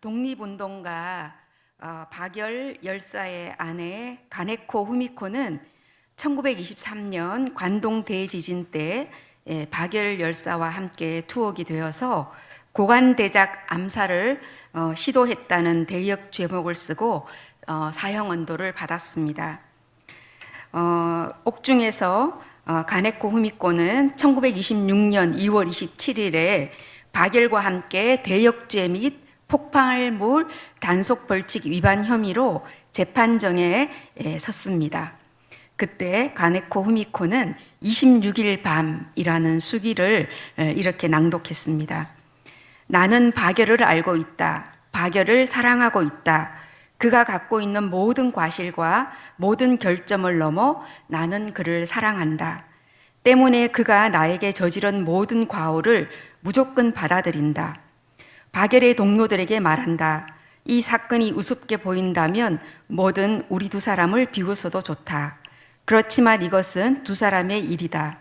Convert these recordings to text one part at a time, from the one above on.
독립운동가 박열 열사의 아내 가네코 후미코는 1923년 관동 대지진 때 박열 열사와 함께 투옥이 되어서 고관대작 암살을 시도했다는 대역 제목을 쓰고 사형 언도를 받았습니다. 옥중에서 가네코 후미코는 1926년 2월 27일에 박열과 함께 대역죄 및 폭발물 단속 벌칙 위반 혐의로 재판정에 섰습니다. 그때 가네코 후미코는 26일 밤이라는 수기를 이렇게 낭독했습니다. 나는 박열을 알고 있다. 박열을 사랑하고 있다. 그가 갖고 있는 모든 과실과 모든 결점을 넘어 나는 그를 사랑한다. 때문에 그가 나에게 저지른 모든 과오를 무조건 받아들인다. 박열의 동료들에게 말한다. 이 사건이 우습게 보인다면 뭐든 우리 두 사람을 비웃어도 좋다. 그렇지만 이것은 두 사람의 일이다.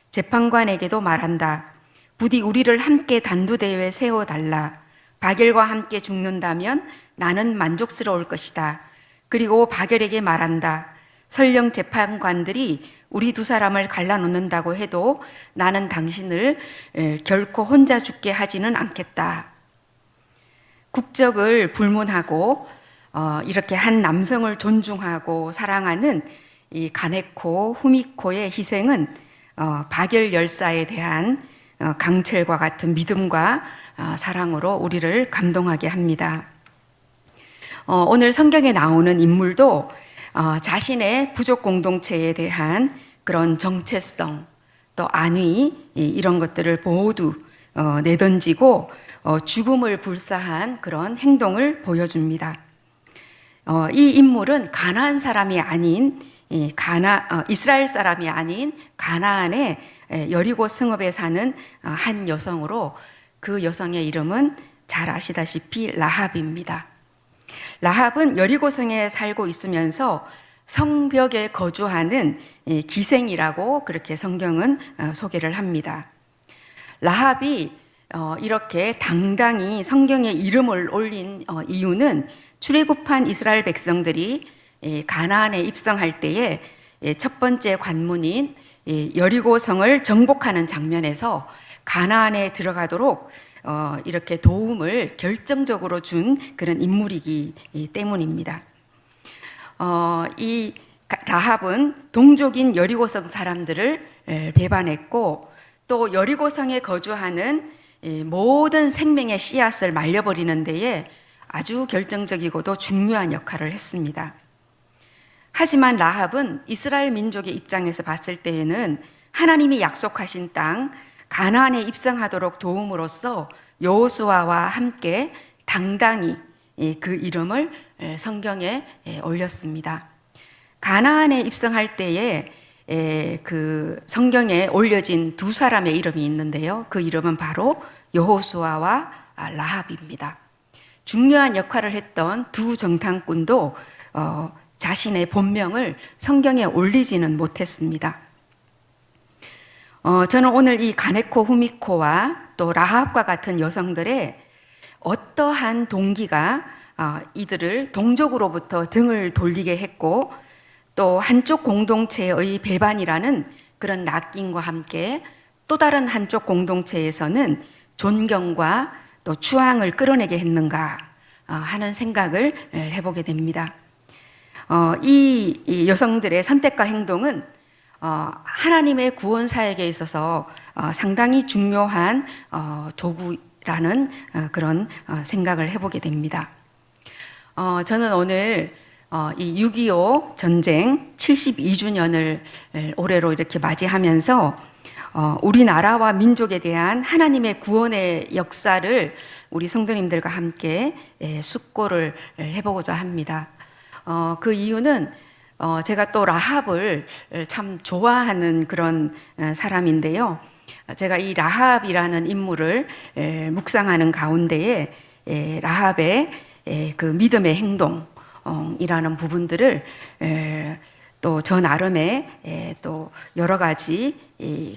재판관에게도 말한다. 부디 우리를 함께 단두대회에 세워달라. 박열과 함께 죽는다면 나는 만족스러울 것이다. 그리고 박열에게 말한다. 설령 재판관들이 우리 두 사람을 갈라놓는다고 해도 나는 당신을 결코 혼자 죽게 하지는 않겠다. 국적을 불문하고 이렇게 한 남성을 존중하고 사랑하는 이 가네코 후미코의 희생은 박열 열사에 대한 강철과 같은 믿음과 사랑으로 우리를 감동하게 합니다. 오늘 성경에 나오는 인물도 자신의 부족 공동체에 대한 그런 정체성 또 안위 이런 것들을 모두 내던지고 죽음을 불사한 그런 행동을 보여줍니다. 이 인물은 가나안 사람이 아닌 이스라엘 사람이 아닌 가나안의 여리고 성읍에 사는 한 여성으로 그 여성의 이름은 잘 아시다시피 라합입니다. 라합은 여리고성에 살고 있으면서 성벽에 거주하는 기생이라고 그렇게 성경은 소개를 합니다. 라합이 이렇게 당당히 성경에 이름을 올린 이유는 출애굽한 이스라엘 백성들이 가나안에 입성할 때에 첫 번째 관문인 여리고성을 정복하는 장면에서 가나안에 들어가도록 이렇게 도움을 결정적으로 준 그런 인물이기 때문입니다. 이 라합은 동족인 여리고성 사람들을 배반했고 또 여리고성에 거주하는 모든 생명의 씨앗을 말려버리는 데에 아주 결정적이고도 중요한 역할을 했습니다. 하지만 라합은 이스라엘 민족의 입장에서 봤을 때에는 하나님이 약속하신 땅 가나안에 입성하도록 도움으로써 여호수아와 함께 당당히 그 이름을 성경에 올렸습니다. 가나안에 입성할 때에 그 성경에 올려진 두 사람의 이름이 있는데요. 그 이름은 바로 여호수아와 라합입니다. 중요한 역할을 했던 두 정탐꾼도 자신의 본명을 성경에 올리지는 못했습니다. 저는 오늘 이 가네코 후미코와 또 라합과 같은 여성들의 어떠한 동기가 이들을 동족으로부터 등을 돌리게 했고 또 한쪽 공동체의 배반이라는 그런 낚임과 함께 또 다른 한쪽 공동체에서는 존경과 또 추앙을 끌어내게 했는가 하는 생각을 해보게 됩니다. 이 여성들의 선택과 행동은 하나님의 구원 사역에 있어서 상당히 중요한 도구라는 그런 생각을 해보게 됩니다. 저는 오늘 이 6.25 전쟁 72주년을 올해로 이렇게 맞이하면서 우리나라와 민족에 대한 하나님의 구원의 역사를 우리 성도님들과 함께 숙고를 해보고자 합니다. 그 이유는 제가 또 라합을 참 좋아하는 그런 사람인데요. 제가 이 라합이라는 인물을 묵상하는 가운데에 라합의 그 믿음의 행동이라는 부분들을 또 저 나름의 또 여러 가지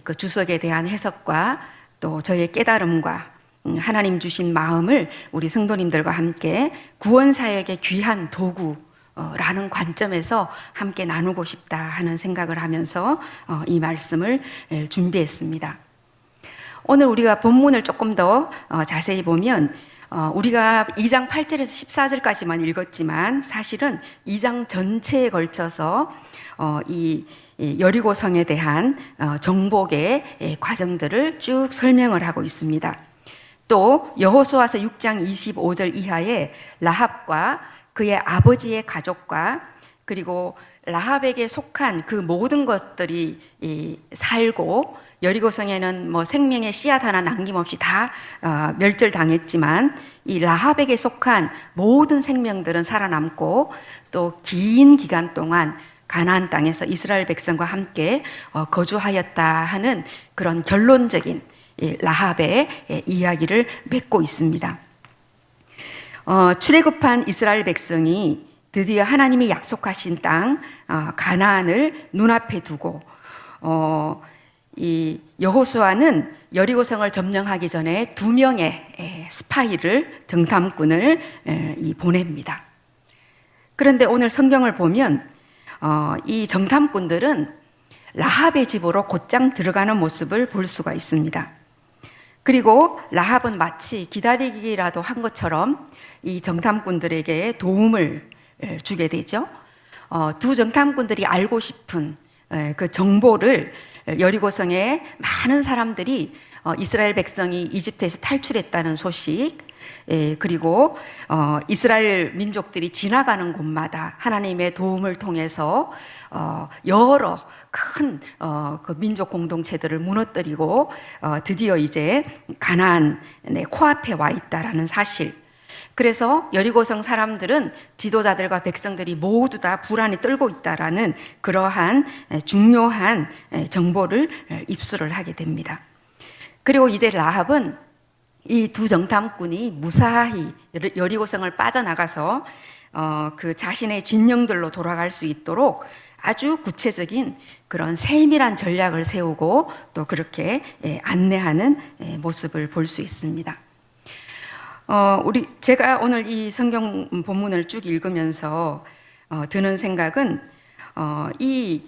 그 주석에 대한 해석과 또 저의 깨달음과 하나님 주신 마음을 우리 성도님들과 함께 구원사역의 귀한 도구라는 관점에서 함께 나누고 싶다 하는 생각을 하면서 이 말씀을 준비했습니다. 오늘 우리가 본문을 조금 더 자세히 보면 우리가 2장 8절에서 14절까지만 읽었지만 사실은 2장 전체에 걸쳐서 이 여리고성에 대한 정복의 과정들을 쭉 설명을 하고 있습니다. 또 여호수아서 6장 25절 이하에 라합과 그의 아버지의 가족과 그리고 라합에게 속한 그 모든 것들이 살고 여리고성에는 뭐 생명의 씨앗 하나 남김없이 다 멸절당했지만 이 라합에게 속한 모든 생명들은 살아남고 또 긴 기간 동안 가나안 땅에서 이스라엘 백성과 함께 거주하였다 하는 그런 결론적인 라합의 이야기를 맺고 있습니다. 출애굽한 이스라엘 백성이 드디어 하나님이 약속하신 땅 가나안을 눈앞에 두고 이 여호수아는 여리고성을 점령하기 전에 2명의 스파이를 정탐꾼을 보냅니다. 그런데 오늘 성경을 보면 이 정탐꾼들은 라합의 집으로 곧장 들어가는 모습을 볼 수가 있습니다. 그리고 라합은 마치 기다리기라도 한 것처럼 이 정탐꾼들에게 도움을 주게 되죠. 두 정탐꾼들이 알고 싶은 그 정보를 여리고성에 많은 사람들이 이스라엘 백성이 이집트에서 탈출했다는 소식, 그리고 이스라엘 민족들이 지나가는 곳마다 하나님의 도움을 통해서 여러 큰 그 민족 공동체들을 무너뜨리고 드디어 이제 가나안의 코앞에 와 있다라는 사실. 그래서 여리고성 사람들은 지도자들과 백성들이 모두 다 불안에 떨고 있다라는 그러한 중요한 정보를 입수를 하게 됩니다. 그리고 이제 라합은 이 두 정탐꾼이 무사히 여리고성을 빠져나가서 그 자신의 진영들로 돌아갈 수 있도록 아주 구체적인 그런 세밀한 전략을 세우고 또 그렇게 안내하는 모습을 볼 수 있습니다. 제가 오늘 이 성경 본문을 쭉 읽으면서 드는 생각은 이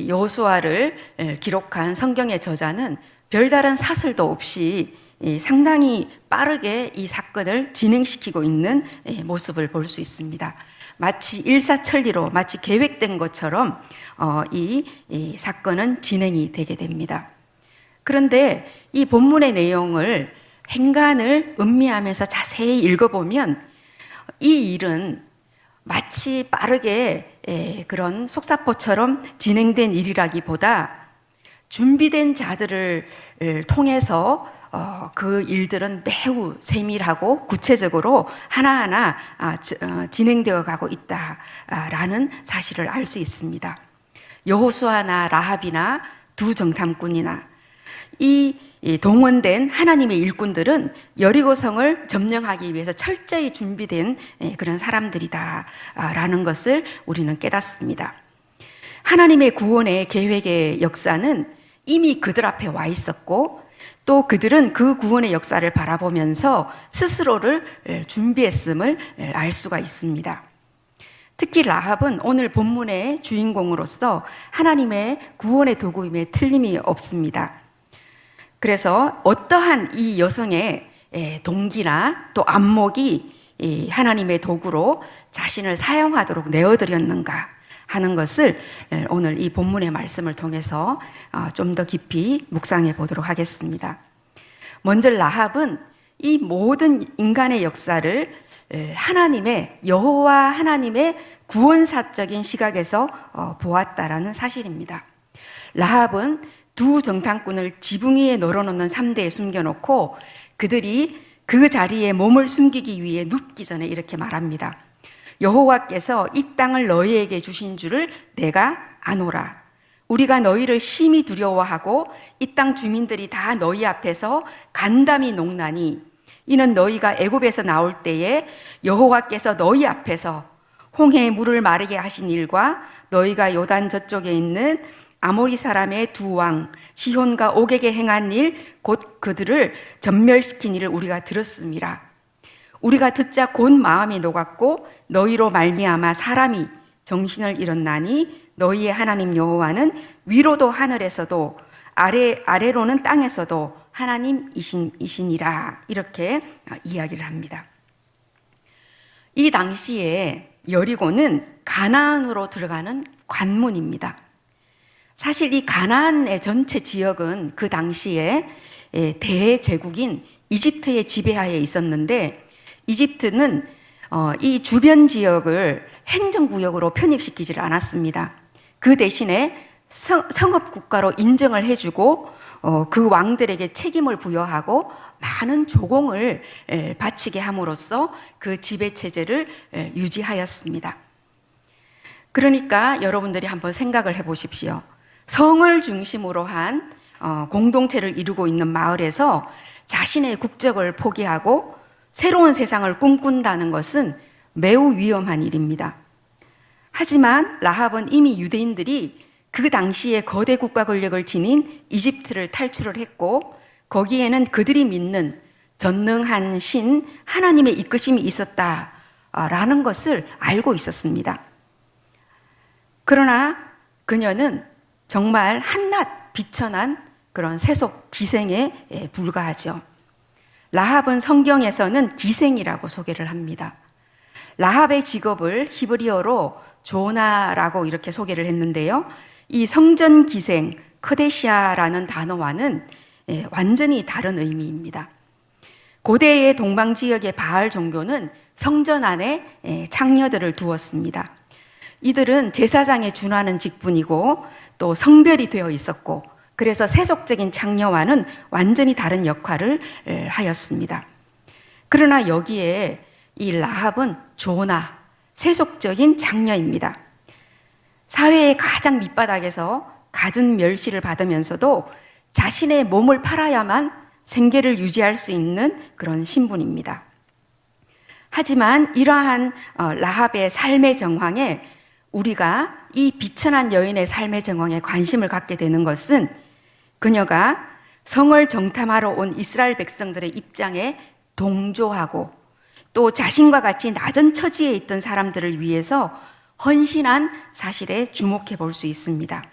여호수아를 기록한 성경의 저자는 별다른 사슬도 없이 상당히 빠르게 이 사건을 진행시키고 있는 모습을 볼 수 있습니다. 마치 일사천리로 마치 계획된 것처럼 이 사건은 진행이 되게 됩니다. 그런데 이 본문의 내용을 행간을 음미하면서 자세히 읽어보면 이 일은 마치 빠르게 그런 속사포처럼 진행된 일이라기보다 준비된 자들을 통해서 그 일들은 매우 세밀하고 구체적으로 하나하나 진행되어 가고 있다라는 사실을 알 수 있습니다. 여호수아나 라합이나 두 정탐꾼이나 이 동원된 하나님의 일꾼들은 여리고성을 점령하기 위해서 철저히 준비된 그런 사람들이다라는 것을 우리는 깨닫습니다. 하나님의 구원의 계획의 역사는 이미 그들 앞에 와 있었고 또 그들은 그 구원의 역사를 바라보면서 스스로를 준비했음을 알 수가 있습니다. 특히 라합은 오늘 본문의 주인공으로서 하나님의 구원의 도구임에 틀림이 없습니다. 그래서 어떠한 이 여성의 동기나 또 안목이 하나님의 도구로 자신을 사용하도록 내어드렸는가 하는 것을 오늘 이 본문의 말씀을 통해서 좀 더 깊이 묵상해 보도록 하겠습니다. 먼저 라합은 이 모든 인간의 역사를 하나님의 여호와 하나님의 구원사적인 시각에서 보았다라는 사실입니다. 라합은 두 정탐꾼을 지붕 위에 널어놓는 3대에 숨겨놓고 그들이 그 자리에 몸을 숨기기 위해 눕기 전에 이렇게 말합니다. 여호와께서 이 땅을 너희에게 주신 줄을 내가 아노라. 우리가 너희를 심히 두려워하고 이 땅 주민들이 다 너희 앞에서 간담이 녹나니 이는 너희가 애굽에서 나올 때에 여호와께서 너희 앞에서 홍해의 물을 마르게 하신 일과 너희가 요단 저쪽에 있는 아모리 사람의 두 왕 시혼과 옥에게 행한 일 곧 그들을 전멸시킨 일을 우리가 들었습니다. 우리가 듣자 곧 마음이 녹았고 너희로 말미암아 사람이 정신을 잃었나니 너희의 하나님 여호와는 위로도 하늘에서도 아래로는 땅에서도 하나님이시니라. 이렇게 이야기를 합니다. 이 당시에 여리고는 가나안으로 들어가는 관문입니다. 사실 이 가나안의 전체 지역은 그 당시에 대제국인 이집트의 지배하에 있었는데 이집트는 이 주변 지역을 행정구역으로 편입시키질 않았습니다. 그 대신에 성읍국가로 인정을 해주고 그 왕들에게 책임을 부여하고 많은 조공을 바치게 함으로써 그 지배체제를 유지하였습니다. 그러니까 여러분들이 한번 생각을 해보십시오. 성을 중심으로 한 공동체를 이루고 있는 마을에서 자신의 국적을 포기하고 새로운 세상을 꿈꾼다는 것은 매우 위험한 일입니다. 하지만 라합은 이미 유대인들이 그 당시에 거대 국가 권력을 지닌 이집트를 탈출을 했고 거기에는 그들이 믿는 전능한 신 하나님의 이끄심이 있었다라는 것을 알고 있었습니다. 그러나 그녀는 정말 한낱 비천한 그런 세속 기생에 불과하죠. 라합은 성경에서는 기생이라고 소개를 합니다. 라합의 직업을 히브리어로 조나라고 이렇게 소개를 했는데요. 이 성전 기생 커데시아라는 단어와는 완전히 다른 의미입니다. 고대의 동방 지역의 바알 종교는 성전 안에 창녀들을 두었습니다. 이들은 제사장에 준하는 직분이고 또 성별이 되어 있었고 그래서 세속적인 창녀와는 완전히 다른 역할을 하였습니다. 그러나 여기에 이 라합은 조나, 세속적인 창녀입니다. 사회의 가장 밑바닥에서 갖은 멸시를 받으면서도 자신의 몸을 팔아야만 생계를 유지할 수 있는 그런 신분입니다. 하지만 이러한 라합의 삶의 정황에 우리가 이 비천한 여인의 삶의 정황에 관심을 갖게 되는 것은 그녀가 성을 정탐하러 온 이스라엘 백성들의 입장에 동조하고 또 자신과 같이 낮은 처지에 있던 사람들을 위해서 헌신한 사실에 주목해 볼 수 있습니다.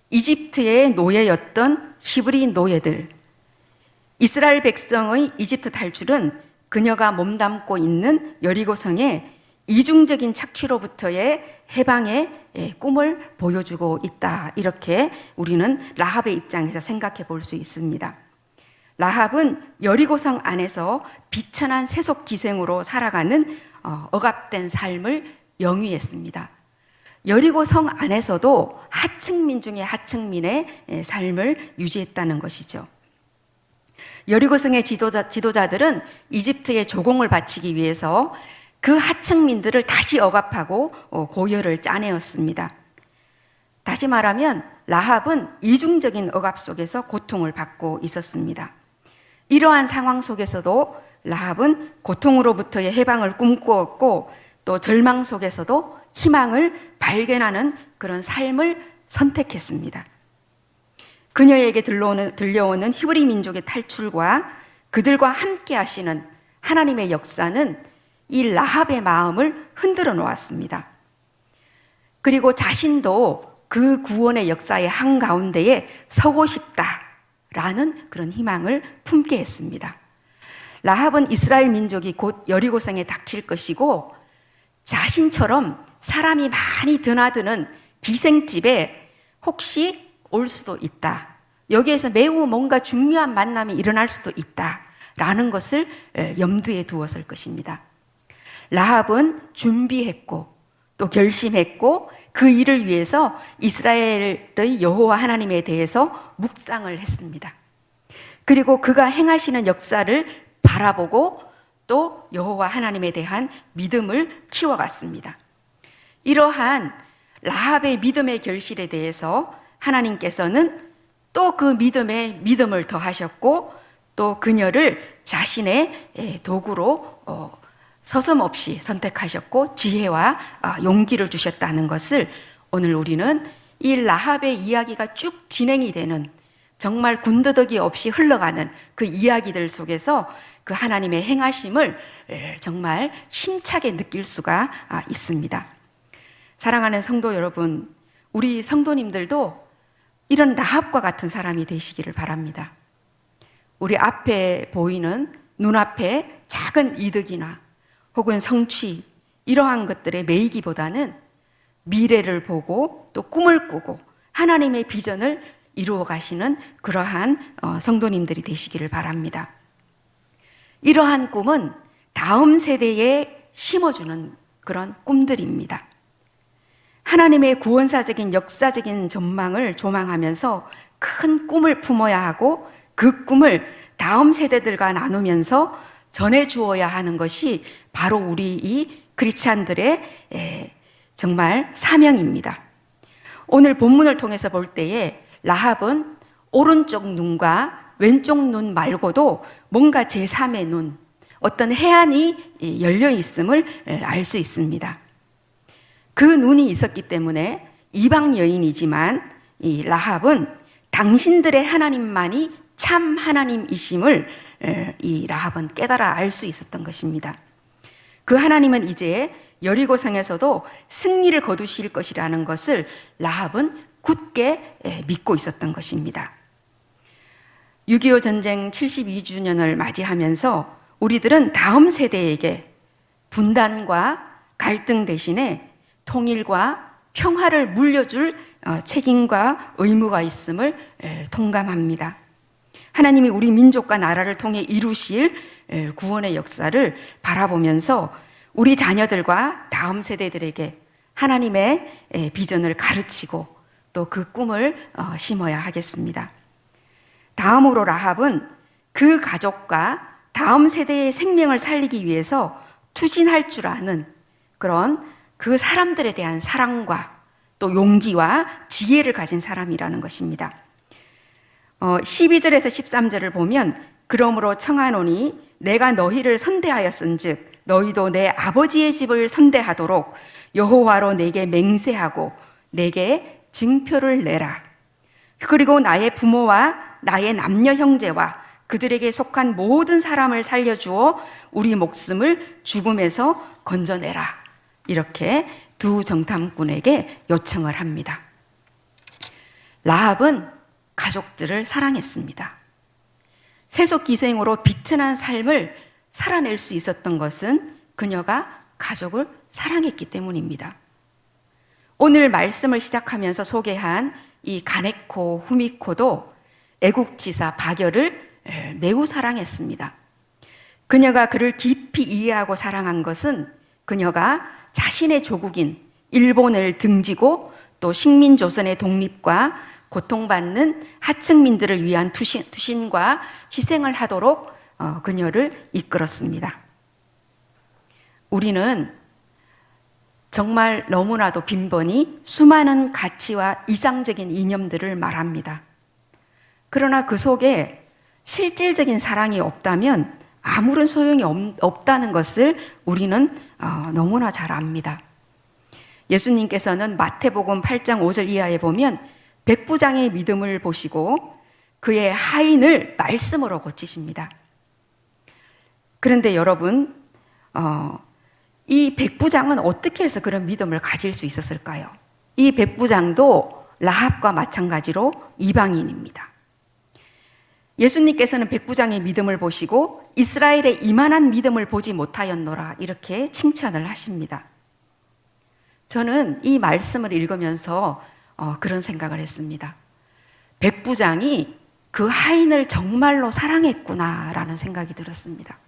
이집트의 노예였던 히브리 노예들, 이스라엘 백성의 이집트 탈출은 그녀가 몸담고 있는 여리고성의 이중적인 착취로부터의 해방의 꿈을 보여주고 있다. 이렇게 우리는 라합의 입장에서 생각해 볼 수 있습니다. 라합은 여리고성 안에서 비천한 세속 기생으로 살아가는 억압된 삶을 영위했습니다. 여리고성 안에서도 하층민 중에 하층민의 삶을 유지했다는 것이죠. 여리고성의 지도자들은 이집트에 조공을 바치기 위해서 그 하층민들을 다시 억압하고 고열을 짜내었습니다. 다시 말하면 라합은 이중적인 억압 속에서 고통을 받고 있었습니다. 이러한 상황 속에서도 라합은 고통으로부터의 해방을 꿈꾸었고 또 절망 속에서도 희망을 발견하는 그런 삶을 선택했습니다. 그녀에게 들려오는 히브리 민족의 탈출과 그들과 함께 하시는 하나님의 역사는 이 라합의 마음을 흔들어 놓았습니다. 그리고 자신도 그 구원의 역사의 한가운데에 서고 싶다라는 그런 희망을 품게 했습니다. 라합은 이스라엘 민족이 곧 여리고성에 닥칠 것이고 자신처럼 사람이 많이 드나드는 기생집에 혹시 올 수도 있다. 여기에서 매우 뭔가 중요한 만남이 일어날 수도 있다라는 것을 염두에 두었을 것입니다. 라합은 준비했고 또 결심했고 그 일을 위해서 이스라엘의 여호와 하나님에 대해서 묵상을 했습니다. 그리고 그가 행하시는 역사를 바라보고 또 여호와 하나님에 대한 믿음을 키워갔습니다. 이러한 라합의 믿음의 결실에 대해서 하나님께서는 또 그 믿음에 믿음을 더하셨고 또 그녀를 자신의 도구로 서슴없이 선택하셨고 지혜와 용기를 주셨다는 것을 오늘 우리는 이 라합의 이야기가 쭉 진행이 되는, 정말 군더더기 없이 흘러가는 그 이야기들 속에서 그 하나님의 행하심을 정말 힘차게 느낄 수가 있습니다. 사랑하는 성도 여러분, 우리 성도님들도 이런 라합과 같은 사람이 되시기를 바랍니다. 우리 앞에 보이는 눈앞에 작은 이득이나 혹은 성취, 이러한 것들에 매이기보다는 미래를 보고 또 꿈을 꾸고 하나님의 비전을 이루어 가시는 그러한 성도님들이 되시기를 바랍니다. 이러한 꿈은 다음 세대에 심어주는 그런 꿈들입니다. 하나님의 구원사적인 역사적인 전망을 조망하면서 큰 꿈을 품어야 하고 그 꿈을 다음 세대들과 나누면서 전해주어야 하는 것이 바로 우리 이 크리스찬들의 정말 사명입니다. 오늘 본문을 통해서 볼 때에 라합은 오른쪽 눈과 왼쪽 눈 말고도 뭔가 제3의 눈, 어떤 해안이 열려 있음을 알 수 있습니다. 그 눈이 있었기 때문에 이방 여인이지만 이 라합은 당신들의 하나님만이 참 하나님이심을 이 라합은 깨달아 알 수 있었던 것입니다. 그 하나님은 이제 여리고성에서도 승리를 거두실 것이라는 것을 라합은 굳게 믿고 있었던 것입니다. 6.25 전쟁 72주년을 맞이하면서 우리들은 다음 세대에게 분단과 갈등 대신에 통일과 평화를 물려줄 책임과 의무가 있음을 동감합니다. 하나님이 우리 민족과 나라를 통해 이루실 구원의 역사를 바라보면서 우리 자녀들과 다음 세대들에게 하나님의 비전을 가르치고 또 그 꿈을 심어야 하겠습니다. 다음으로 라합은 그 가족과 다음 세대의 생명을 살리기 위해서 투신할 줄 아는 그런 그 사람들에 대한 사랑과 또 용기와 지혜를 가진 사람이라는 것입니다. 12절에서 13절을 보면 그러므로 청하노니 내가 너희를 선대하였은즉 너희도 내 아버지의 집을 선대하도록 여호와로 내게 맹세하고 내게 증표를 내라. 그리고 나의 부모와 나의 남녀 형제와 그들에게 속한 모든 사람을 살려주어 우리 목숨을 죽음에서 건져내라. 이렇게 두 정탐꾼에게 요청을 합니다. 라합은 가족들을 사랑했습니다. 세속기생으로 비천한 삶을 살아낼 수 있었던 것은 그녀가 가족을 사랑했기 때문입니다. 오늘 말씀을 시작하면서 소개한 이 가네코 후미코도 애국지사 바결을 매우 사랑했습니다. 그녀가 그를 깊이 이해하고 사랑한 것은 그녀가 자신의 조국인 일본을 등지고 또 식민조선의 독립과 고통받는 하층민들을 위한 투신과 희생을 하도록 그녀를 이끌었습니다. 우리는 정말 너무나도 빈번히 수많은 가치와 이상적인 이념들을 말합니다. 그러나 그 속에 실질적인 사랑이 없다면 아무런 소용이 없다는 것을 우리는 너무나 잘 압니다. 예수님께서는 마태복음 8장 5절 이하에 보면 백부장의 믿음을 보시고 그의 하인을 말씀으로 고치십니다. 그런데 여러분, 이 백부장은 어떻게 해서 그런 믿음을 가질 수 있었을까요? 이 백부장도 라합과 마찬가지로 이방인입니다. 예수님께서는 백부장의 믿음을 보시고 이스라엘의 이만한 믿음을 보지 못하였노라 이렇게 칭찬을 하십니다. 저는 이 말씀을 읽으면서 그런 생각을 했습니다. 백부장이 그 하인을 정말로 사랑했구나라는 생각이 들었습니다.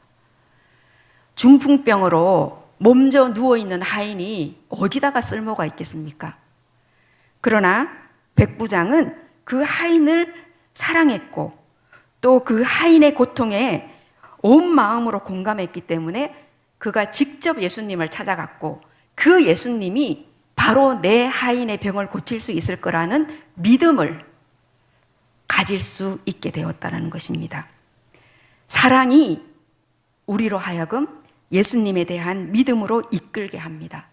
중풍병으로 몸져 누워있는 하인이 어디다가 쓸모가 있겠습니까? 그러나 백부장은 그 하인을 사랑했고 또 그 하인의 고통에 온 마음으로 공감했기 때문에 그가 직접 예수님을 찾아갔고 그 예수님이 바로 내 하인의 병을 고칠 수 있을 거라는 믿음을 가질 수 있게 되었다는 것입니다. 사랑이 우리로 하여금 예수님에 대한 믿음으로 이끌게 합니다.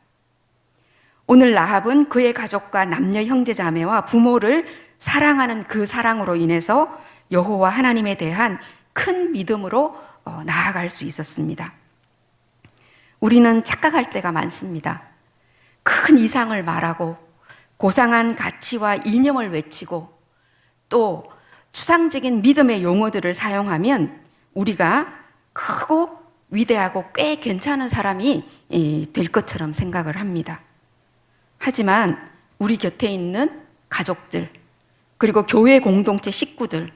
오늘 라합은 그의 가족과 남녀 형제 자매와 부모를 사랑하는 그 사랑으로 인해서 여호와 하나님에 대한 큰 믿음으로 나아갈 수 있었습니다. 우리는 착각할 때가 많습니다. 큰 이상을 말하고 고상한 가치와 이념을 외치고 또 추상적인 믿음의 용어들을 사용하면 우리가 크고 위대하고 꽤 괜찮은 사람이 될 것처럼 생각을 합니다. 하지만 우리 곁에 있는 가족들, 그리고 교회 공동체 식구들,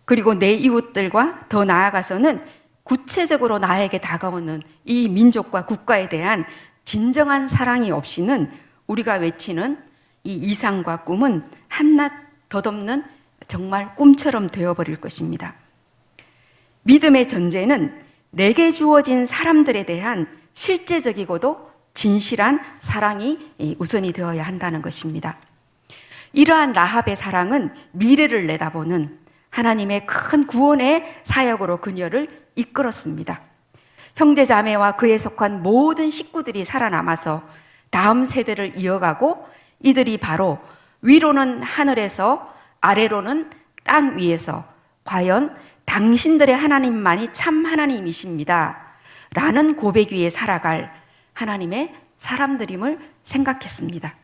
그리고 내 이웃들과 더 나아가서는 구체적으로 나에게 다가오는 이 민족과 국가에 대한 진정한 사랑이 없이는 우리가 외치는 이 이상과 꿈은 한낱 덧없는 정말 꿈처럼 되어버릴 것입니다. 믿음의 전제는 내게 주어진 사람들에 대한 실제적이고도 진실한 사랑이 우선이 되어야 한다는 것입니다. 이러한 라합의 사랑은 미래를 내다보는 하나님의 큰 구원의 사역으로 그녀를 이끌었습니다. 형제자매와 그에 속한 모든 식구들이 살아남아서 다음 세대를 이어가고 이들이 바로 위로는 하늘에서 아래로는 땅 위에서 과연 당신들의 하나님만이 참 하나님이십니다 라는 고백 위에 살아갈 하나님의 사람들임을 생각했습니다.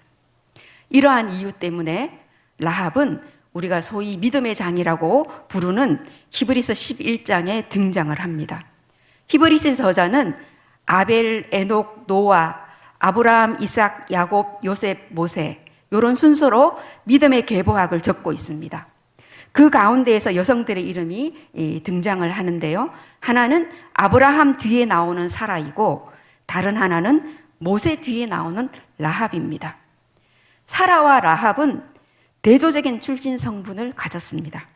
이러한 이유 때문에 라합은 우리가 소위 믿음의 장이라고 부르는 히브리서 11장에 등장을 합니다. 히브리서 저자는 아벨, 에녹, 노아, 아브라함, 이삭, 야곱, 요셉, 모세 이런 순서로 믿음의 계보학을 적고 있습니다. 그 가운데에서 여성들의 이름이 등장을 하는데요. 하나는 아브라함 뒤에 나오는 사라이고 다른 하나는 모세 뒤에 나오는 라합입니다. 사라와 라합은 대조적인 출신 성분을 가졌습니다.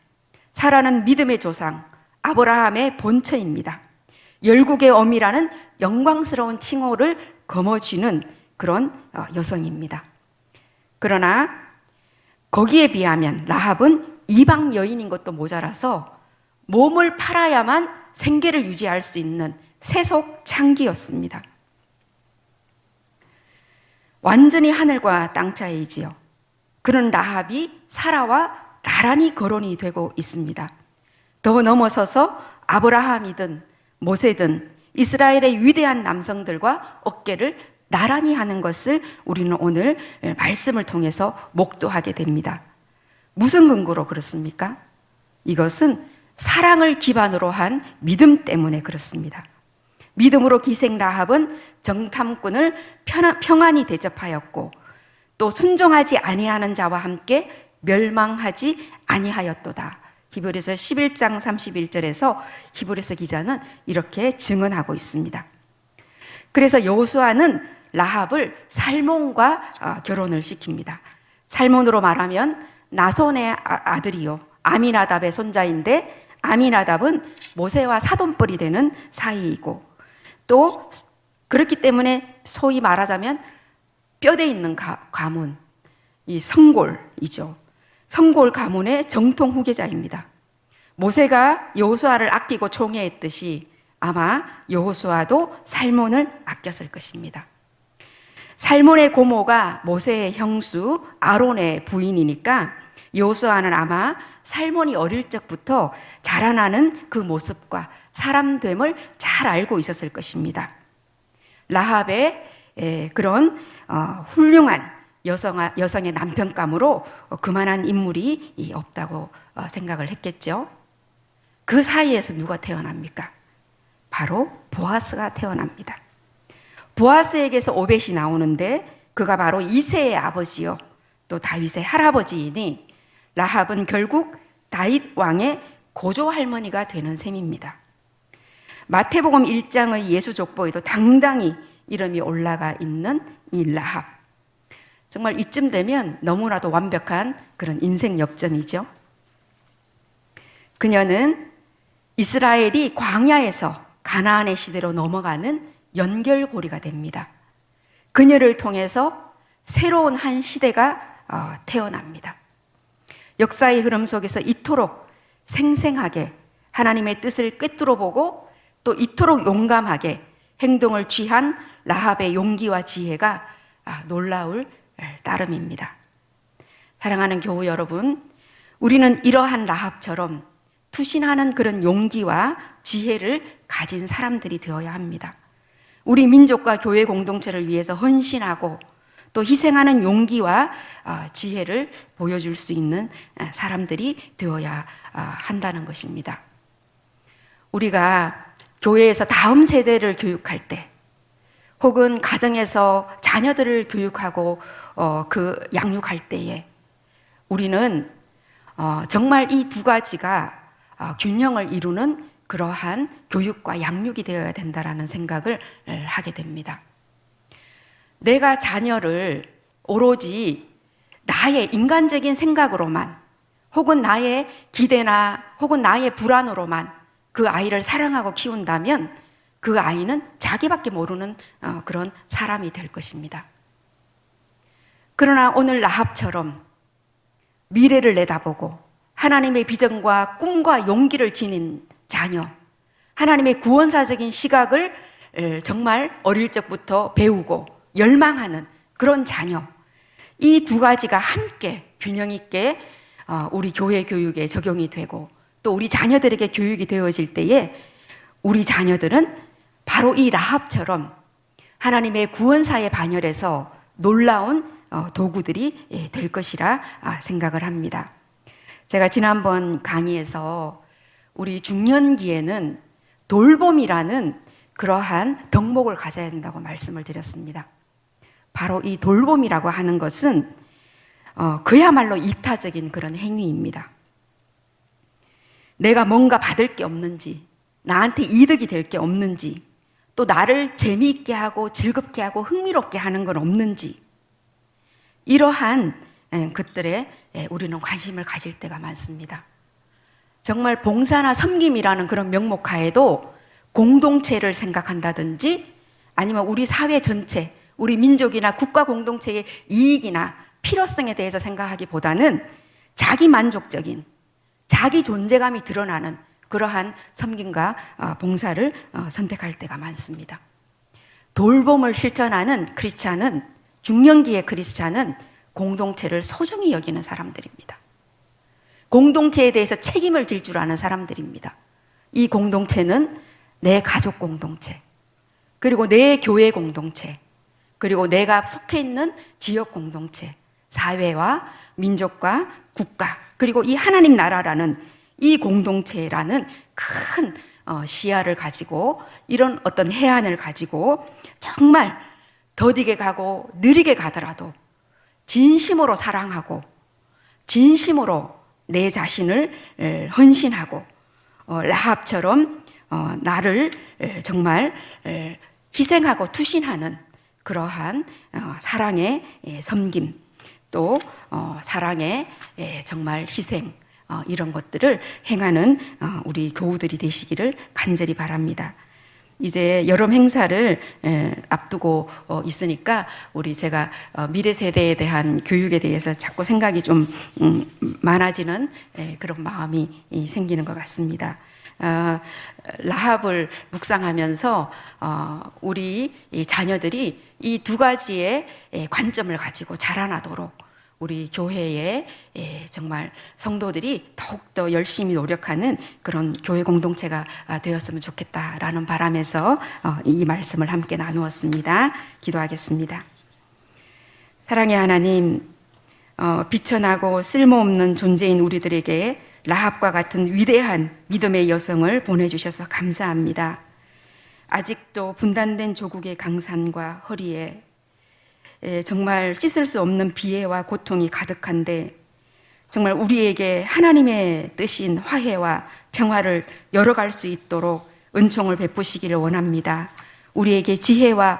사라는 믿음의 조상, 아브라함의 본처입니다. 열국의 어미라는 영광스러운 칭호를 거머쥐는 그런 여성입니다. 그러나 거기에 비하면 라합은 이방 여인인 것도 모자라서 몸을 팔아야만 생계를 유지할 수 있는 세속 창기였습니다. 완전히 하늘과 땅 차이지요. 그런 라합이 사라와 나란히 거론이 되고 있습니다. 더 넘어서서 아브라함이든 모세든 이스라엘의 위대한 남성들과 어깨를 나란히 하는 것을 우리는 오늘 말씀을 통해서 목도하게 됩니다. 무슨 근거로 그렇습니까? 이것은 사랑을 기반으로 한 믿음 때문에 그렇습니다. 믿음으로 기생 라합은 정탐꾼을 평안히 대접하였고 또 순종하지 아니하는 자와 함께 멸망하지 아니하였도다. 히브리서 11장 31절에서 히브리서 기자는 이렇게 증언하고 있습니다. 그래서 여호수아는 라합을 살몬과 결혼을 시킵니다. 살몬으로 말하면 나손의 아들이요 아미나답의 손자인데 아미나답은 모세와 사돈뻘이 되는 사이이고 또 그렇기 때문에 소위 말하자면 뼈대 있는 가문, 이 성골이죠. 성골 가문의 정통 후계자입니다. 모세가 여호수아를 아끼고 총애했듯이 아마 여호수아도 살몬을 아꼈을 것입니다. 살몬의 고모가 모세의 형수 아론의 부인이니까 여호수아는 아마 살몬이 어릴 적부터 자라나는 그 모습과 사람됨을 잘 알고 있었을 것입니다. 라합의 그런 훌륭한 여성의 남편감으로 그만한 인물이 없다고 생각을 했겠죠. 그 사이에서 누가 태어납니까? 바로 보아스가 태어납니다. 보아스에게서 오벳이 나오는데 그가 바로 이새의 아버지요 또 다윗의 할아버지이니 라합은 결국 다윗 왕의 고조 할머니가 되는 셈입니다. 마태복음 1장의 예수 족보에도 당당히 이름이 올라가 있는 이 라합. 정말 이쯤 되면 너무나도 완벽한 그런 인생 역전이죠. 그녀는 이스라엘이 광야에서 가나안의 시대로 넘어가는 연결고리가 됩니다. 그녀를 통해서 새로운 한 시대가 태어납니다. 역사의 흐름 속에서 이토록 생생하게 하나님의 뜻을 꿰뚫어 보고 또 이토록 용감하게 행동을 취한 라합의 용기와 지혜가 놀라울 따름입니다. 사랑하는 교우 여러분, 우리는 이러한 라합처럼 투신하는 그런 용기와 지혜를 가진 사람들이 되어야 합니다. 우리 민족과 교회 공동체를 위해서 헌신하고 또 희생하는 용기와 지혜를 보여줄 수 있는 사람들이 되어야 한다는 것입니다. 우리가 교회에서 다음 세대를 교육할 때 혹은 가정에서 자녀들을 교육하고 그 양육할 때에 우리는 정말 이 두 가지가 균형을 이루는 그러한 교육과 양육이 되어야 된다라는 생각을 하게 됩니다. 내가 자녀를 오로지 나의 인간적인 생각으로만 혹은 나의 기대나 혹은 나의 불안으로만 그 아이를 사랑하고 키운다면 그 아이는 자기밖에 모르는 그런 사람이 될 것입니다. 그러나 오늘 라합처럼 미래를 내다보고 하나님의 비전과 꿈과 용기를 지닌 자녀, 하나님의 구원사적인 시각을 정말 어릴 적부터 배우고 열망하는 그런 자녀, 이 두 가지가 함께 균형 있게 우리 교회 교육에 적용이 되고 또 우리 자녀들에게 교육이 되어질 때에 우리 자녀들은 바로 이 라합처럼 하나님의 구원사의 반열에서 놀라운 도구들이 될 것이라 생각을 합니다. 제가 지난번 강의에서 우리 중년기에는 돌봄이라는 그러한 덕목을 가져야 된다고 말씀을 드렸습니다. 바로 이 돌봄이라고 하는 것은 그야말로 이타적인 그런 행위입니다. 내가 뭔가 받을 게 없는지, 나한테 이득이 될 게 없는지, 또 나를 재미있게 하고 즐겁게 하고 흥미롭게 하는 건 없는지, 이러한 것들에 우리는 관심을 가질 때가 많습니다. 정말 봉사나 섬김이라는 그런 명목하에도 공동체를 생각한다든지 아니면 우리 사회 전체, 우리 민족이나 국가 공동체의 이익이나 필요성에 대해서 생각하기보다는 자기 만족적인, 자기 존재감이 드러나는 그러한 섬김과 봉사를 선택할 때가 많습니다. 돌봄을 실천하는 크리스찬은, 중년기의 크리스찬은 공동체를 소중히 여기는 사람들입니다. 공동체에 대해서 책임을 질 줄 아는 사람들입니다. 이 공동체는 내 가족 공동체, 그리고 내 교회 공동체, 그리고 내가 속해 있는 지역 공동체, 사회와 민족과 국가, 그리고 이 하나님 나라라는 이 공동체라는 큰 시야를 가지고 이런 어떤 해안을 가지고 정말 더디게 가고 느리게 가더라도 진심으로 사랑하고 진심으로 내 자신을 헌신하고 라합처럼 나를 정말 희생하고 투신하는 그러한 사랑의 섬김, 또 사랑의 정말 희생, 이런 것들을 행하는 우리 교우들이 되시기를 간절히 바랍니다. 이제 여름 행사를 앞두고 있으니까 제가 미래 세대에 대한 교육에 대해서 자꾸 생각이 좀 많아지는 그런 마음이 생기는 것 같습니다. 라합을 묵상하면서 우리 자녀들이 이 두 가지의 관점을 가지고 자라나도록 우리 교회에 정말 성도들이 더욱더 열심히 노력하는 그런 교회 공동체가 되었으면 좋겠다라는 바람에서 이 말씀을 함께 나누었습니다. 기도하겠습니다. 사랑의 하나님, 비천하고 쓸모없는 존재인 우리들에게 라합과 같은 위대한 믿음의 여성을 보내주셔서 감사합니다. 아직도 분단된 조국의 강산과 허리에 정말 씻을 수 없는 비애와 고통이 가득한데 정말 우리에게 하나님의 뜻인 화해와 평화를 열어갈 수 있도록 은총을 베푸시기를 원합니다. 우리에게 지혜와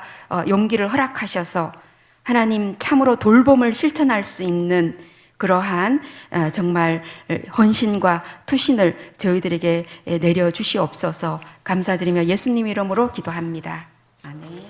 용기를 허락하셔서 하나님 참으로 돌봄을 실천할 수 있는 그러한 정말 헌신과 투신을 저희들에게 내려주시옵소서. 감사드리며 예수님 이름으로 기도합니다. 아멘.